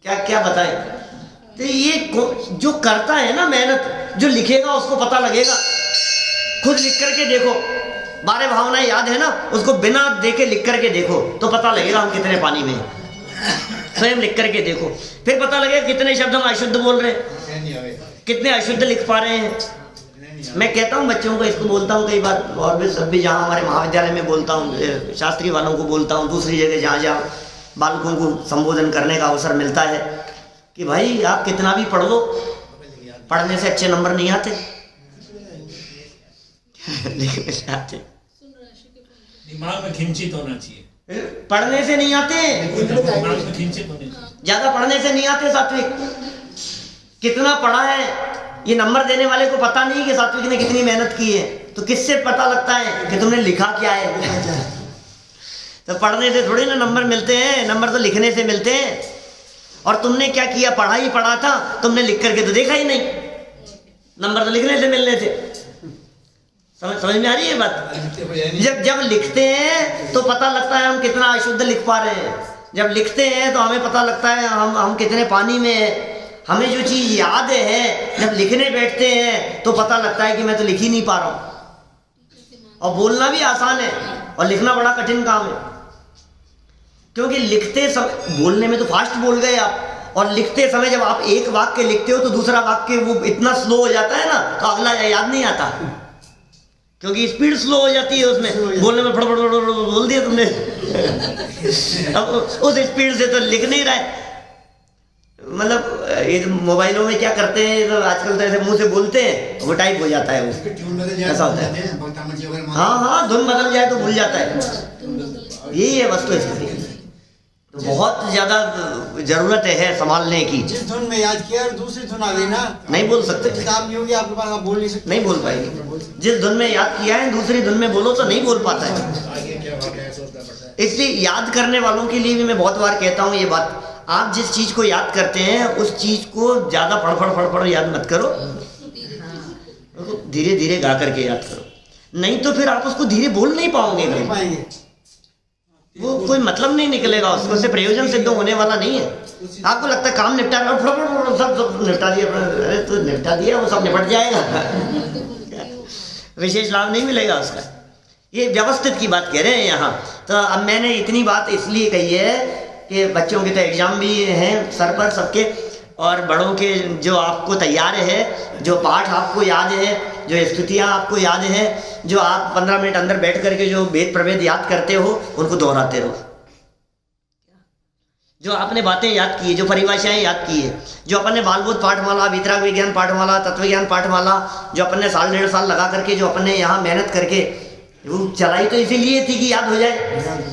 क्या क्या बताएं। तो ये जो करता है ना मेहनत, जो लिखेगा उसको पता लगेगा। खुद लिख करके देखो, 12 भावनाएं याद है ना, उसको बिना देखे लिख करके देखो तो पता लगेगा हम कितने पानी में। स्वयं लिख करके देखो, फिर पता लगेगा कितने शब्द हम अशुद्ध बोल रहे हैं, कितने अशुद्ध लिख पा रहे हैं। मैं कहता हूँ बच्चों को, इसको बोलता हूँ कई बार, और भी सब भी जहाँ हमारे महाविद्यालय में बोलता हूँ, शास्त्री वालों को बोलता हूँ, दूसरी जगह जहाँ जहाँ बालकों को संबोधन करने का अवसर मिलता है कि भाई आप कितना भी पढ़ लो, पढ़ने से अच्छे नंबर नहीं आते। लिखने से आते, दिमाग में खिंचित होना चाहिए। पढ़ने से नहीं आते, दिमाग में खिंचित होने चाहिए। ज्यादा पढ़ने से नहीं आते। सात्विक कितना पढ़ा है ये नंबर देने वाले को पता नहीं कि सात्विक ने कितनी मेहनत की है, तो किससे पता लगता है कि तुमने लिखा क्या है। तो पढ़ने से थोड़ी ना नंबर मिलते हैं, नंबर तो लिखने से मिलते हैं। और तुमने क्या किया, पढ़ा ही पढ़ा था, तुमने लिख करके तो देखा ही नहीं, नंबर तो लिखने से मिलने थे। समझ में आ रही है बात। जब लिखते हैं तो पता लगता है हम कितना अशुद्ध लिख पा रहे हैं। जब लिखते हैं तो हमें पता लगता है हम कितने पानी में हैं। हमें जो चीज़ याद है, जब लिखने बैठते हैं तो पता लगता है कि मैं तो लिख ही नहीं पा रहा हूँ। और बोलना भी आसान है और लिखना बड़ा कठिन काम है, क्योंकि लिखते समय, बोलने में तो फास्ट बोल गए आप, और लिखते समय जब आप एक वाक्य लिखते हो तो दूसरा वाक्य वो इतना स्लो हो जाता है ना, तो अगला याद नहीं आता, क्योंकि स्पीड स्लो हो जाती है उसमें। बोलने में फटाफट बोल दिया तुमने। अब उस स्पीड से तो लिख नहीं रहा है। मतलब ये मोबाइलों में क्या करते हैं, तो आजकल तो ऐसे मुंह से बोलते हैं, वो टाइप हो जाता है, ऐसा होता है। हाँ, धुन बदल जाए तो भूल जाता है। यही है वस्तु स्थिति। तो बहुत ज्यादा जरूरत है संभालने की। जिस धुन में याद किया और दूसरी धुन आ गई ना, नहीं बोल सकते, किताब नहीं होगी आपके पास, आप बोल नहीं सकते, नहीं बोल पाएंगे। जिस धुन में याद किया है दूसरी धुन में बोलो तो नहीं बोल पाता है। इसलिए याद करने वालों के लिए भी मैं बहुत बार कहता हूँ ये बात, आप जिस चीज को याद करते हैं उस चीज को ज्यादा फड़ याद मत करो, धीरे धीरे गा करके याद करो, नहीं तो फिर आप उसको धीरे बोल नहीं पाओगे। वो कोई मतलब नहीं निकलेगा, उससे प्रयोजन सिद्ध होने वाला नहीं है। आपको लगता है काम निपटा रहा, सब निपटा दिया, अरे तो निपटा दिया, वो सब निपट जाएगा, विशेष लाभ नहीं मिलेगा उसका। ये व्यवस्थित की बात कह रहे हैं यहाँ। तो अब मैंने इतनी बात इसलिए कही है कि बच्चों के तो एग्जाम भी हैं सर पर सबके, और बड़ों के जो आपको तैयार है, जो पाठ आपको याद है, जो स्तुतियाँ आपको याद है, जो आप 15 मिनट अंदर बैठ करके जो वेद प्रवेद याद करते हो, उनको दोहराते रहो। जो आपने बातें याद की है, जो परिभाषाएं याद की है, जो अपन ने बालबोध पाठमाला, वितराग विज्ञान पाठमाला, तत्व ज्ञान पाठमाला, जो अपन ने 1.5 साल लगा करके जो अपन ने यहाँ मेहनत करके वो चलाई, तो इसीलिए थी कि याद हो जाए।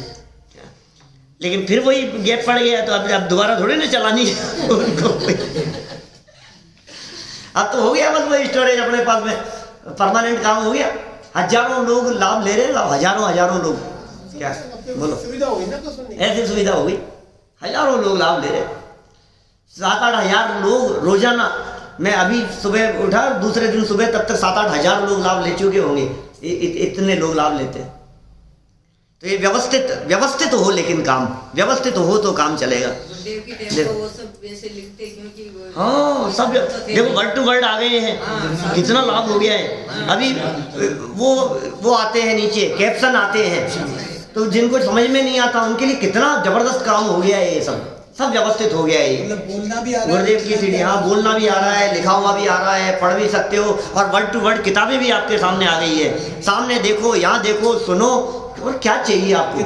लेकिन फिर वही गैप पड़ गया, तो अब दोबारा थोड़ी ना चलानी है उनको। अब तो हो गया बस वो स्टोरेज अपने पास में परमानेंट काम हो गया। हजारों लोग लाभ ले रहे हैं, हजारों लोग। क्या बोलो, सुविधा होगी ना, तो सुनने ऐसी सुविधा हो गई, हजारों लोग लाभ ले रहे हैं। 7-8 हजार लोग रोजाना, मैं अभी सुबह उठा दूसरे दिन सुबह तब तक 7-8 हजार लोग लाभ ले चुके होंगे। इतने लोग लाभ लेते हैं। तो ये व्यवस्थित हो, लेकिन काम व्यवस्थित हो तो काम चलेगा। वो सब वैसे लिखते क्योंकि हाँ, सब देखो वर्ड टू वर्ड आ गए हैं, कितना लाभ हो गया है। अभी वो आते हैं नीचे, कैप्शन आते हैं, तो जिनको समझ में नहीं आता उनके लिए कितना जबरदस्त काम हो गया है। ये सब व्यवस्थित हो गया है। ये बोलना भी आ रहा है, गुरुदेव की सीढ़ी, हाँ, बोलना भी आ रहा है, लिखा हुआ भी आ रहा है, पढ़ भी सकते हो, और वर्ड टू वर्ड किताबें भी आपके सामने आ गई है। सामने देखो, यहाँ देखो, सुनो, और क्या चाहिए आपको।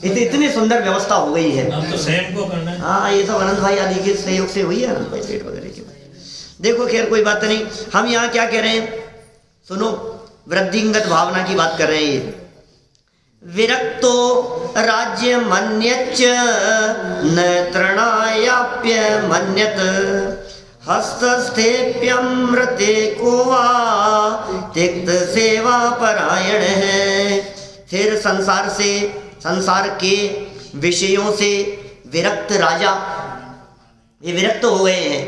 इतनी सुंदर व्यवस्था हो गई है। अब तो स्वयं को करना है। हाँ, ये सब आनंद भाई आदि के सहयोग से हुई है, आनंद भाई सेठ वगैरह की। देखो खैर कोई बात नहीं, हम यहाँ क्या कह रहे हैं, सुनो, वृद्धिंगत भावना की बात कर रहे हैं। ये विरक्तो राज्य मन्यच्च न तृणायाप्य मन्यत हस्तस्थेप्यमृते को वा तिक्त सेवा परायण है। फिर संसार के विषयों से विरक्त राजा, ये विरक्त हो गए हैं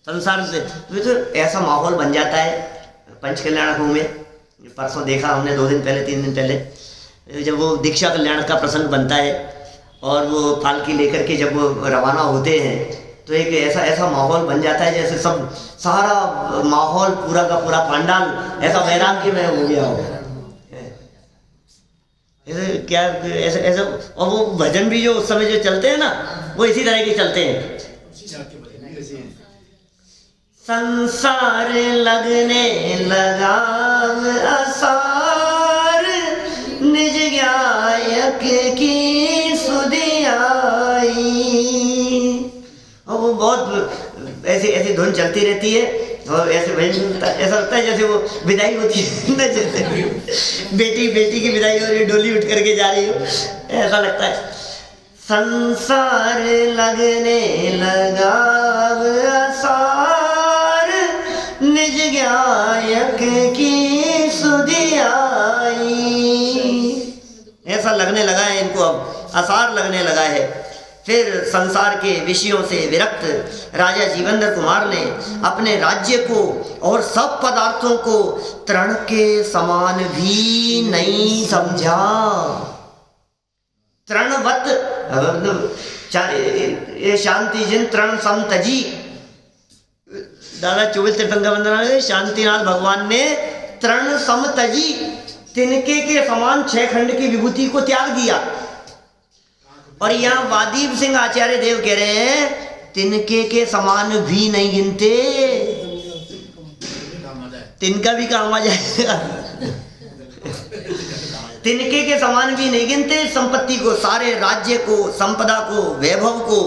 संसार से। तो ऐसा माहौल बन जाता है। पंचकल्याण में परसों देखा हमने, 2 दिन पहले 3 दिन पहले, जब वो दीक्षा कल्याण का प्रसंग बनता है और वो पालकी लेकर के जब वो रवाना होते हैं, तो एक ऐसा माहौल बन जाता है जैसे सब सारा माहौल पूरा का पूरा पांडाल ऐसा वैराग्य में हो गया हो। ऐसे क्या ऐसे और वो भजन भी जो उस समय जो चलते हैं ना, वो इसी तरह के चलते हैं। संसार लगने लगा असार, निज गायक की सुधि आई। और वो बहुत ऐसी धुन चलती रहती है, और ऐसे ऐसा लगता है जैसे वो विदाई होती है ना, जैसे बेटी की विदाई हो रही है, डोली उठ करके जा रही हो, ऐसा लगता है। संसार लगने लगा असार, निज गायक की सुधि आई। ऐसा लगने लगा है इनको, अब असार लगने लगा है। फिर संसार के विषयों से विरक्त राजा जीवेंद्र कुमार ने अपने राज्य को और सब पदार्थों को तृण के समान भी नहीं समझा। तृणवत ये शांति जिन तृण सम तजी, दादा 24 तिरपन का वंदना, शांतिनाथ भगवान ने तृण सम तजी, तिनके के समान 6 खंड की विभूति को त्याग दिया। और यहाँ वादीप सिंह आचार्य देव कह रहे हैं तिनके के समान भी नहीं गिनते, तिनका भी काम आ जाएगा। तिनके के समान भी नहीं गिनते, संपत्ति को, सारे राज्य को, संपदा को, वैभव को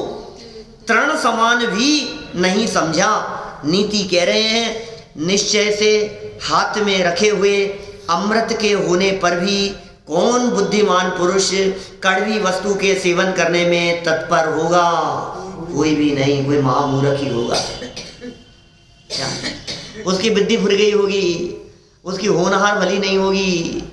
तृण समान भी नहीं समझा। नीति कह रहे हैं निश्चय से हाथ में रखे हुए अमृत के होने पर भी कौन बुद्धिमान पुरुष कड़वी वस्तु के सेवन करने में तत्पर होगा? कोई भी नहीं, कोई महामूर्ख ही होगा। क्या उसकी बुद्धि फुर गई होगी, उसकी होनहार भली नहीं होगी,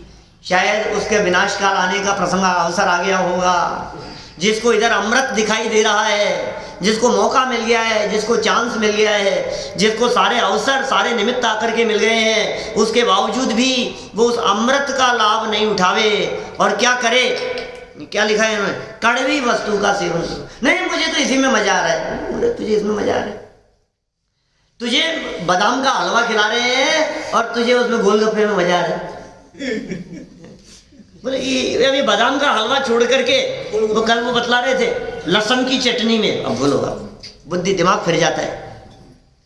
शायद उसके विनाश काल आने का प्रसंग अवसर आ गया होगा। जिसको इधर अमृत दिखाई दे रहा है, जिसको मौका मिल गया है, जिसको चांस मिल गया है, जिसको सारे अवसर, सारे निमित्त आकर के मिल गए हैं, उसके बावजूद भी वो उस अमृत का लाभ नहीं उठावे और क्या करे? क्या लिखा है इन्होंने? कड़वी वस्तु का सेवन। नहीं, मुझे तो इसी में मजा आ रहा है। मुझे तुझे इसमें मजा आ रहा है, तुझे बादाम का हलवा खिला रहे हैं और तुझे उसमें गोलगप्पे में मजा आ रहा है। बोले ये अभी बादाम का हलवा छोड़ करके वो कल वो बतला रहे थे लहसुन की चटनी में। अब बोलो, अब बुद्धि दिमाग फिर जाता है।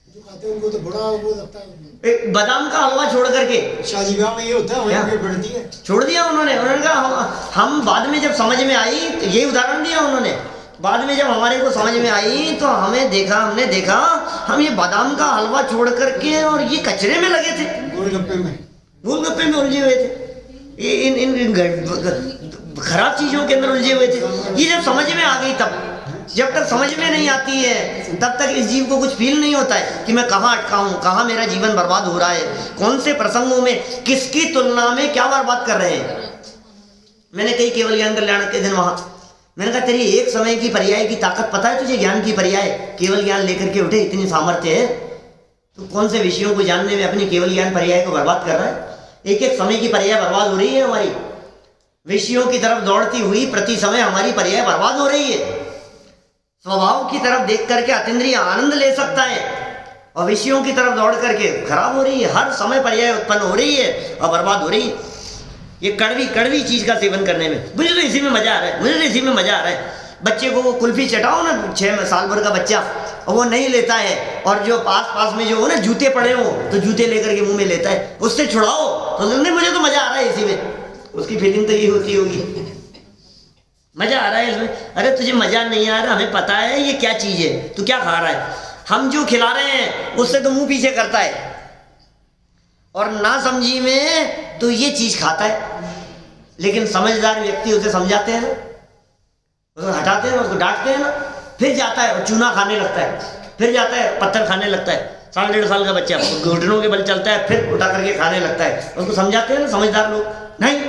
जो खाते हैं उनको तो बड़ा वो लगता है। बादाम का हलवा छोड़ करके शादी ब्याह में ये होता है, वहीं पे बढ़ती है। छोड़ दिया उन्होंने कहा हम बाद में जब समझ में आई, तो ये उदाहरण दिया उन्होंने, बाद में जब हमारे को समझ में आई तो हमने देखा हम ये बादाम का हलवा छोड़ करके और ये कचरे में लगे थे, गोलगप्पे में उलझे हुए थे, इन खराब चीजों के अंदर उलझे हुए थे। ये जब समझ में आ गई तब जब तक समझ में नहीं आती है तब तक इस जीव को कुछ फील नहीं होता है कि मैं कहाँ अटका हूँ, कहाँ मेरा जीवन बर्बाद हो रहा है, कौन से प्रसंगों में किसकी तुलना में क्या बर्बाद कर रहे हैं। मैंने कई केवल ज्ञान कल्याण के दिन वहाँ मैंने कहा तेरी एक समय की पर्याय की ताकत पता है तुझे? ज्ञान की पर्याय केवल ज्ञान लेकर के उठे, इतनी सामर्थ्य है तो कौन से विषयों को जानने में अपनी केवल ज्ञान पर्याय को बर्बाद कर रहा है। एक एक समय की पर्याय बर्बाद हो रही है, हमारी विषयों की तरफ दौड़ती हुई प्रति समय हमारी पर्याय बर्बाद हो रही है। स्वभाव की तरफ देख करके अतीन्द्रिय आनंद ले सकता है और विषयों की तरफ दौड़ करके खराब हो रही है, हर समय पर्याय उत्पन्न हो रही है और बर्बाद हो रही है। ये कड़वी कड़वी चीज का सेवन करने में मुझे तो इसी में मजा आ रहा है, मुझे तो इसी में मजा आ रहा है। बच्चे को वो कुल्फी चटाओ ना, 6 साल भर का बच्चा, और वो नहीं लेता है, और जो पास में जो हो ना जूते पड़े हो तो जूते लेकर के मुंह में लेता है, उससे छुड़ाओ तो नहीं मुझे तो मजा आ रहा है इसी में। उसकी फीलिंग तो ये होती होगी, मजा आ रहा है इसमें। अरे तुझे मजा नहीं आ रहा, हमें पता है ये क्या चीज है, तू क्या खा रहा है। हम जो खिला रहे हैं उससे तो मुंह पीछे करता है, और ना समझी में तो ये चीज खाता है। लेकिन समझदार व्यक्ति उसे समझाते हैं ना, उसको हटाते हैं, उसको डांटते हैं ना, फिर जाता है और चूना खाने लगता है, फिर जाता है पत्थर खाने लगता है। 1.5 साल का बच्चा घुटनों के बल चलता है, फिर उठा करके खाने लगता है। उसको समझाते हैं ना समझदार लोग, नहीं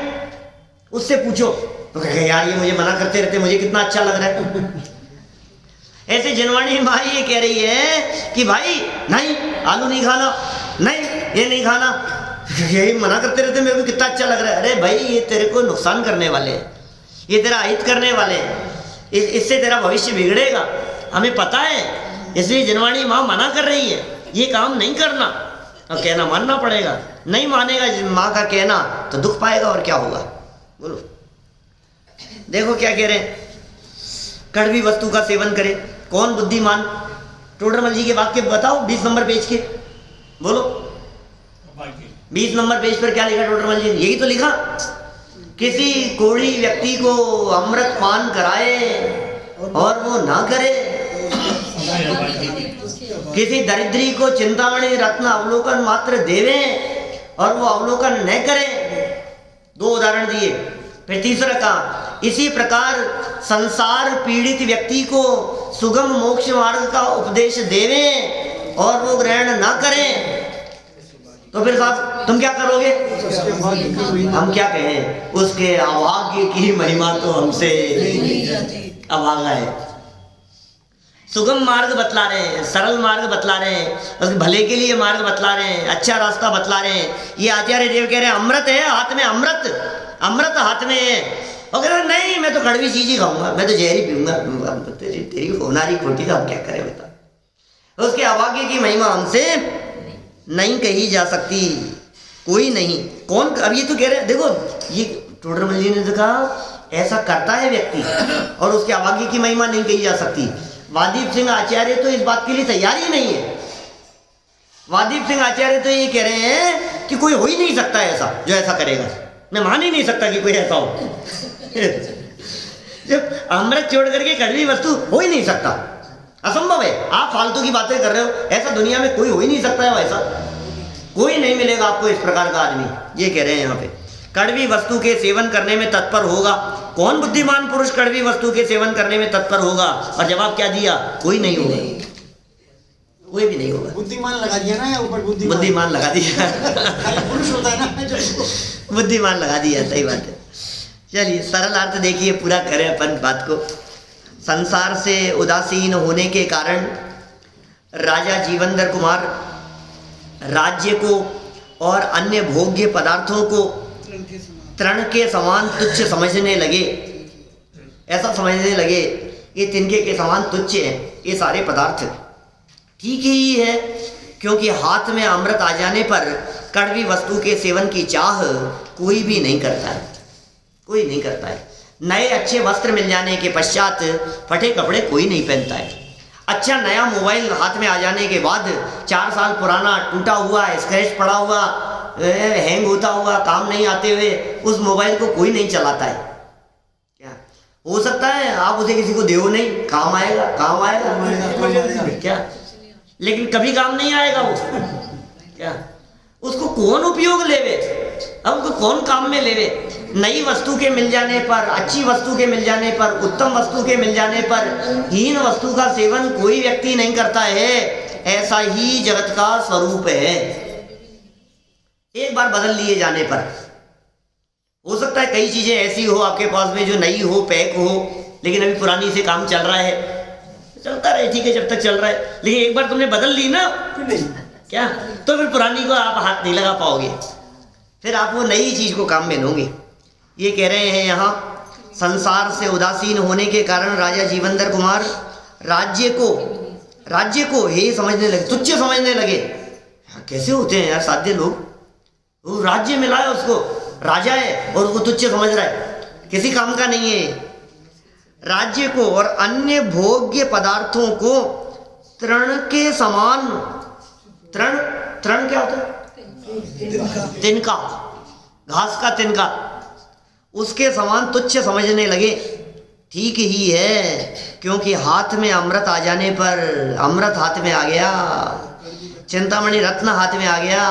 उससे पूछो तो कहेगा यार ये मुझे मना करते रहते, मुझे कितना अच्छा लग रहा है। ऐसे जनवाणी माँ ये कह रही है कि भाई नहीं आलू नहीं खाना, नहीं ये नहीं खाना, यही मना करते रहते, मेरे को कितना अच्छा लग रहा है। अरे भाई ये तेरे को नुकसान करने वाले हैं, ये तेरा अहित करने वाले हैं, इससे तेरा भविष्य बिगड़ेगा, हमें पता है। इसलिए जनवाणी माँ मना कर रही है ये काम नहीं करना, और कहना मानना पड़ेगा। नहीं मानेगा माँ का कहना तो दुख पाएगा, और क्या होगा बोलो। देखो क्या कह रहे हैं, कड़वी वस्तु का सेवन करे कौन बुद्धिमान। टोडरमल जी के वाक्य बताओ 20 नंबर पेज के, बोलो 20 नंबर पेज पर क्या लिखा टोडरमल जी ने? यही तो लिखा, किसी कोढ़ी व्यक्ति को अमृत पान कराए और वो ना करे, किसी दरिद्री को चिंतामणि रत्न अवलोकन मात्र देवे और वो अवलोकन न करे। 2 उदाहरण दिए। फिर तीसरा कहा इसी प्रकार संसार पीड़ित व्यक्ति को सुगम मोक्ष मार्ग का उपदेश देवे और वो ग्रहण ना करें, तो फिर साहब तुम क्या करोगे? हम क्या कहें, उसके अभाग्य की महिमा तो हमसे अभागा है। सुगम मार्ग बतला रहे हैं, सरल मार्ग बतला रहे हैं, उसके भले के लिए मार्ग बतला रहे हैं, अच्छा रास्ता बतला रहे हैं। ये आचार्य देव कह रहे हैं अमृत है हाथ में, अमृत अमृत हाथ में है, और कह रहे नहीं मैं तो कड़वी चीज ही खाऊंगा, मैं तो जहर ही पीऊंगा। तेरी होनारी खोटी का हम क्या करें बता। उसके अभाग्य की महिमा हमसे नहीं कही जा सकती, कोई नहीं। कौन? अब ये तो कह रहे हैं, देखो ये टोडरमल जी ने तो कहा ऐसा करता है व्यक्ति और उसके अभाग्य की महिमा नहीं कही जा सकती। वादीप सिंह आचार्य तो इस बात के लिए तैयार ही नहीं है। वादीप सिंह आचार्य तो ये कह रहे हैं कि कोई हो ही नहीं सकता ऐसा जो ऐसा करेगा, मैं मान ही नहीं सकता कि कोई ऐसा हो। जब अमृत छोड़ करके कड़वी वस्तु हो ही नहीं सकता, असंभव है। आप फालतू की बातें कर रहे हो, ऐसा दुनिया में कोई हो ही नहीं सकता है, ऐसा कोई नहीं मिलेगा आपको इस प्रकार का आदमी। ये कह रहे हैं यहाँ पे कड़वी वस्तु के सेवन करने में तत्पर होगा। कौन बुद्धिमान पुरुष कड़वी वस्तु के सेवन करने में तत्पर होगा? और जवाब क्या दिया? कोई नहीं होगा, कोई भी नहीं होगा। बुद्धिमान लगा दिया ना, ऊपर बुद्धिमान लगा दिया। पुरुष होता है ना, बुद्धिमान लगा दिया, सही बात है। चलिए सरल अर्थ देखिए, पूरा करें अपन बात को। संसार से उदासीन होने के कारण राजा जीवंदर कुमार राज्य को और अन्य भोग्य पदार्थों को तृण के समान तुच्छ समझने लगे। ऐसा समझने लगे ये तिनके के समान तुच्छ हैं ये सारे पदार्थ। ठीक ही है, क्योंकि हाथ में अमृत आ जाने पर कड़वी वस्तु के सेवन की चाह कोई भी नहीं करता है, कोई नहीं करता है। नए अच्छे वस्त्र मिल जाने के पश्चात फटे कपड़े कोई नहीं पहनता है। अच्छा नया मोबाइल हाथ में आ जाने के बाद 4 साल पुराना टूटा हुआ स्क्रैच पड़ा हुआ हैंग होता हुआ काम नहीं आते हुए उस मोबाइल को कोई नहीं चलाता है। क्या हो सकता है आप उसे किसी को देो नहीं, काम आएगा, काम आएगा क्या, लेकिन कभी काम नहीं आएगा वो। क्या उसको कौन उपयोग लेवे? अब उनको कौन काम में लेवे। नई वस्तु के मिल जाने पर, अच्छी वस्तु के मिल जाने पर, उत्तम वस्तु के मिल जाने पर हीन वस्तु का सेवन कोई व्यक्ति नहीं करता है। ऐसा ही जगत का स्वरूप है। एक बार बदल लिए जाने पर हो सकता है कई चीजें ऐसी हो आपके पास में जो नई हो, पैक हो, लेकिन अभी पुरानी से काम चल रहा है, चलता रहे, ठीक है जब तक चल रहा है। लेकिन एक बार तुमने बदल ली ना क्या, तो फिर पुरानी को आप हाथ नहीं लगा पाओगे, फिर आप वो नई चीज को काम में लोगे। ये कह रहे हैं यहाँ, संसार से उदासीन होने के कारण राजा जीवंदर कुमार राज्य को हे समझने लगे, तुच्छ समझने लगे। कैसे होते हैं यार साध्य लोग, वो राज्य मिला है उसको, राजा है और उसको तुच्छ समझ रहा है, किसी काम का नहीं है। राज्य को और अन्य भोग्य पदार्थों को तृण के समान, तृण क्या होता है, तिनका, घास का तिनका, उसके समान तुच्छ समझने लगे। ठीक ही है, क्योंकि हाथ में अमृत आ जाने पर, अमृत हाथ में आ गया, चिंतामणि रत्न हाथ में आ गया,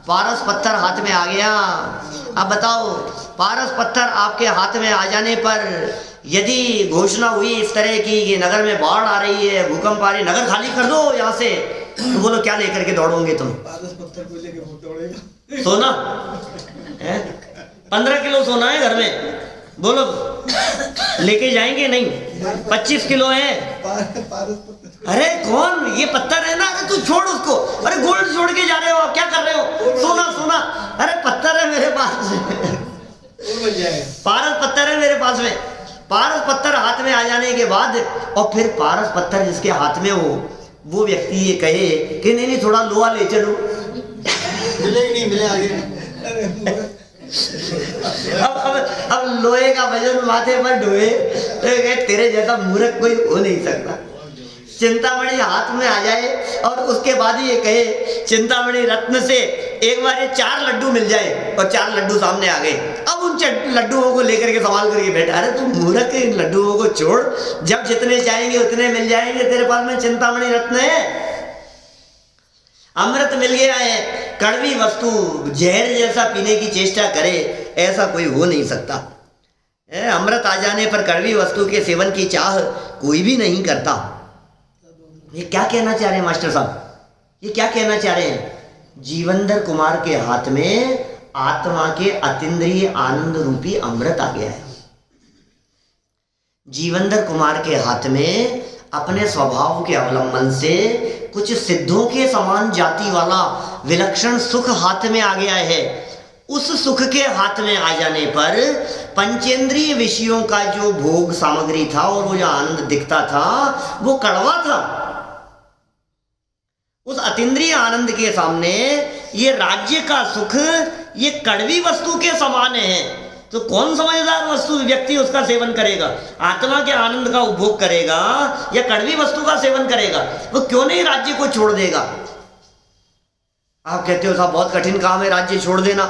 पारस पत्थर हाथ में आ गया। अब बताओ, पारस पत्थर आपके हाथ में आ जाने पर यदि घोषणा हुई इस तरह की कि नगर में बाढ़ आ रही है, भूकंप आ रही है, नगर खाली कर दो यहाँ से, तो बोलो क्या लेकर के दौड़ोगे तुम? पारस पत्थर को लेके दौड़ेगा। सोना है, 15 किलो सोना है घर में, बोलो लेके जाएंगे? नहीं, 25 किलो है। पारस पत्थर, अरे कौन, ये पत्थर है ना, अरे तू छोड़ उसको, अरे गोल्ड छोड़ के जा रहे हो, आप क्या कर रहे हो? सोना, अरे पत्थर है मेरे पास, पारस पत्थर है मेरे पास में। पारस पत्थर हाथ में आ जाने के बाद, और फिर पारस पत्थर जिसके हाथ में हो, वो व्यक्ति ये कहे कि नहीं थोड़ा लोहा ले चलो, मिले आगे। अब लोहे का वजन माथे पर ढोए तो तेरे जैसा मूर्ख कोई हो नहीं सकता। चिंतामणि हाथ में आ जाए और उसके बाद ये कहे चिंतामणि रत्न से एक बार ये 4 लड्डू मिल जाए, और 4 लड्डू सामने आ गए। अब उन लड्डुओं को लेकर के संभाल करके बैठा, अरे तू मूर्ख, इन लड्डुओं को छोड़, जब जितने चाहेंगे उतने मिल जाएंगे, तेरे पास में चिंतामणि रत्न है, अमृत मिल गया है। कड़वी वस्तु जहर जैसा पीने की चेष्टा करे, ऐसा कोई हो नहीं सकता। अमृत आ जाने पर कड़वी वस्तु के सेवन की चाह कोई भी नहीं करता। ये क्या कहना चाह रहे हैं मास्टर साहब, ये क्या कहना चाह रहे हैं? जीवंदर कुमार के हाथ में आत्मा के अतीन्द्रिय आनंद रूपी अमृत आ गया है। जीवंदर कुमार के हाथ में अपने स्वभाव के अवलंबन से कुछ सिद्धों के समान जाति वाला विलक्षण सुख हाथ में आ गया है। उस सुख के हाथ में आ जाने पर पंचेंद्रिय विषयों का जो भोग सामग्री था और वो जो आनंद दिखता था वो कड़वा था। उस अतीन्द्रिय आनंद के सामने ये राज्य का सुख ये कड़वी वस्तु के समान है। तो कौन समझदार वस्तु व्यक्ति उसका सेवन करेगा? आत्मा के आनंद का उपभोग करेगा या कड़वी वस्तु का सेवन करेगा? वो क्यों नहीं राज्य को छोड़ देगा? आप कहते हो साहब बहुत कठिन काम है राज्य छोड़ देना,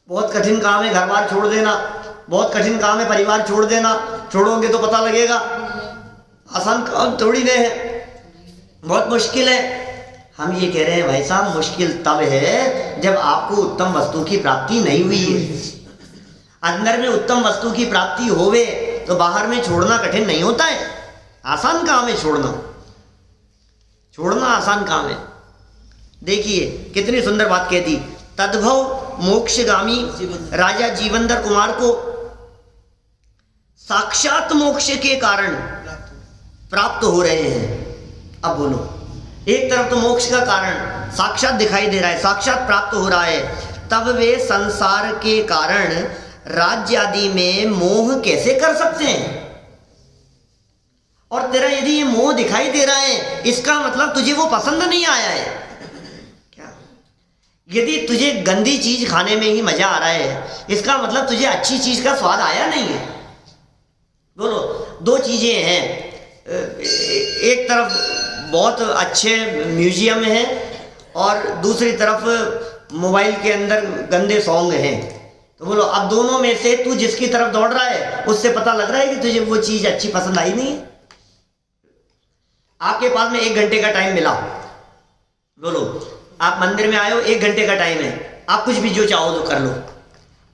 बहुत कठिन काम है घर बार छोड़ देना, बहुत कठिन काम है परिवार छोड़ देना। छोड़ोगे तो पता लगेगा, आसान काम थोड़ी नहीं है, बहुत मुश्किल है। हम ये कह रहे हैं भाई साहब मुश्किल तब है जब आपको उत्तम वस्तु की प्राप्ति नहीं हुई है। अंदर में उत्तम वस्तु की प्राप्ति होवे तो बाहर में छोड़ना कठिन नहीं होता है, आसान काम है छोड़ना आसान काम है। देखिए कितनी सुंदर बात कह दी। तद्भव मोक्षगामी राजा जीवंदर कुमार को साक्षात मोक्ष के कारण प्राप्त हो रहे हैं। अब बोलो, एक तरफ तो मोक्ष का कारण साक्षात दिखाई दे रहा है, साक्षात प्राप्त हो रहा है, तब वे संसार के कारण राज्य आदि में मोह कैसे कर सकते हैं? और तेरा यदि ये मोह दिखाई दे रहा है इसका मतलब तुझे वो पसंद नहीं आया है क्या? यदि तुझे गंदी चीज खाने में ही मजा आ रहा है इसका मतलब तुझे अच्छी चीज का स्वाद आया नहीं है। बोलो, दो चीजें हैं, एक तरफ बहुत अच्छे म्यूजियम है और दूसरी तरफ मोबाइल के अंदर गंदे सॉन्ग हैं। तो बोलो अब दोनों में से तू जिसकी तरफ दौड़ रहा है उससे पता लग रहा है कि तुझे वो चीज अच्छी पसंद आई नहीं है। आपके पास में 1 घंटे का टाइम मिला, बोलो आप मंदिर में आए हो, 1 घंटे का टाइम है, आप कुछ भी जो चाहो तो कर लो।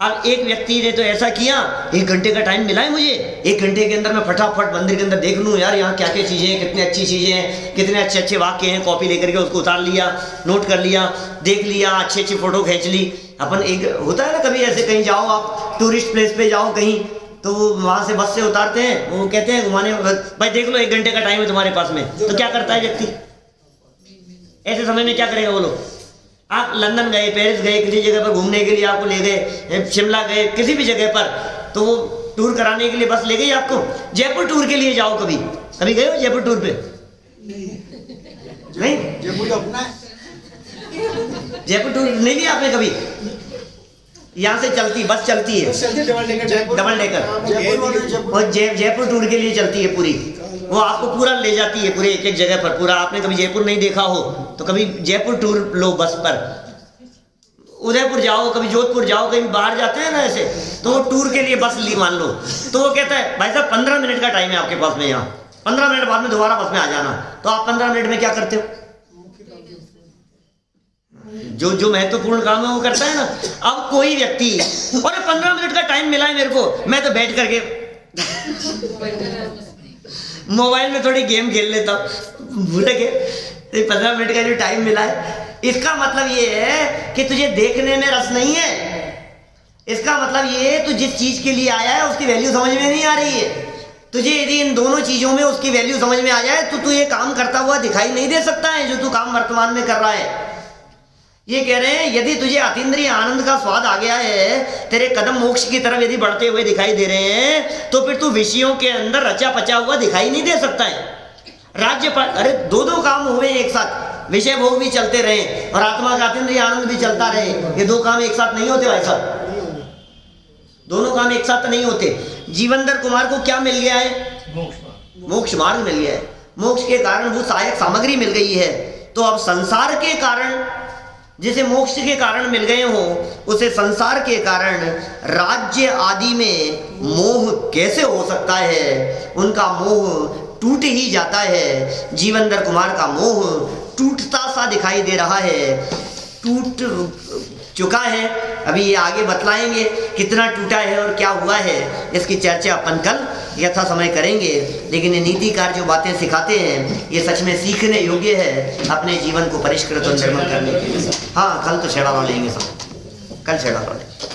अब एक व्यक्ति ने तो ऐसा किया, 1 घंटे का टाइम मिला है मुझे, 1 घंटे के अंदर मैं फटाफट मंदिर के अंदर देख लूँ यार यहाँ क्या क्या चीज़ें हैं, कितनी अच्छी चीज़ें हैं, कितने अच्छे अच्छे वाक्य हैं, कॉपी लेकर के उसको उतार लिया, नोट कर लिया, देख लिया, अच्छी अच्छी फ़ोटो खींच ली। अपन एक होता है ना कभी ऐसे कहीं जाओ, आप टूरिस्ट प्लेस पे जाओ कहीं, तो वहाँ से बस से उतारते हैं, वो कहते हैं घुमाने, भाई देख लो 1 घंटे का टाइम है तुम्हारे पास में, तो क्या करता है व्यक्ति ऐसे समय में, क्या करेगा वो लोग? आप लंदन गए, पेरिस गए, किसी जगह पर घूमने के लिए आपको ले गए, शिमला गए, किसी भी जगह पर, तो वो टूर कराने के लिए बस ले गई आपको। जयपुर टूर के लिए जाओ, कभी कभी गए हो जयपुर टूर पे? नहीं, जयपुर अपना है। जयपुर टूर नहीं लिया आपने कभी? यहाँ से चलती बस चलती है, डबल डेकर, और जयपुर टूर के लिए चलती है पूरी, वो आपको पूरा ले जाती है पूरे एक एक जगह पर पूरा। आपने कभी जयपुर नहीं देखा हो तो कभी जयपुर टूर लो बस पर, उदयपुर जाओ, कभी जोधपुर जाओ, कहीं बाहर जाते हैं ना ऐसे, तो वो टूर के लिए बस ली मान लो, तो वो कहता है भाई साहब 15 मिनट का टाइम है आपके पास में, यहाँ 15 मिनट बाद में दोबारा बस में आ जाना। तो आप 15 मिनट में क्या करते हो? जो महत्वपूर्ण काम है वो करता है ना। अब कोई व्यक्ति, और 15 मिनट का टाइम मिला है मेरे को, मैं तो बैठ करके मोबाइल में थोड़ी गेम खेल लेता हूँ, भूल के 15 मिनट का जो टाइम मिला है, इसका मतलब ये है कि तुझे देखने में रस नहीं है। इसका मतलब ये है तू जिस चीज के लिए आया है उसकी वैल्यू समझ में नहीं आ रही है। तुझे यदि इन दोनों चीजों में उसकी वैल्यू समझ में आ जाए तो तू ये काम करता हुआ दिखाई नहीं दे सकता है जो तू काम वर्तमान में कर रहा है। ये कह रहे हैं यदि तुझे अतीन्द्रिय आनंद का स्वाद आ गया है, तेरे कदम मोक्ष की तरफ यदि बढ़ते हुए दिखाई दे रहे हैं, तो फिर तू विषयों के अंदर रचा पचा हुआ दिखाई नहीं दे सकता है। राज्य पर अरे दो काम हुए एक साथ, विषय भोग भी चलते रहे और आत्मा का अतीन्द्रिय आनंद भी चलता रहे, ये 2 काम एक साथ नहीं होते भाई साहब, दोनों काम एक साथ नहीं होते। जीवनधर कुमार को क्या मिल गया है? मोक्ष मार्ग मिल गया है। मोक्ष के कारण वो सहायक सामग्री मिल गई है। तो अब संसार के कारण जिसे मोक्ष के कारण मिल गए हो, उसे संसार के कारण राज्य आदि में मोह कैसे हो सकता है? उनका मोह टूट ही जाता है। जीवनधर कुमार का मोह टूटता सा दिखाई दे रहा है, टूट चुका है। अभी ये आगे बतलाएंगे कितना टूटा है और क्या हुआ है, इसकी चर्चा अपन कल यथा समय करेंगे। लेकिन ये नीतिकार जो बातें सिखाते हैं ये सच में सीखने योग्य है अपने जीवन को परिष्कृत और निर्मल करने के लिए। हाँ, कल तो छेड़ा लेंगे सब, कल छेड़ा लेंगे।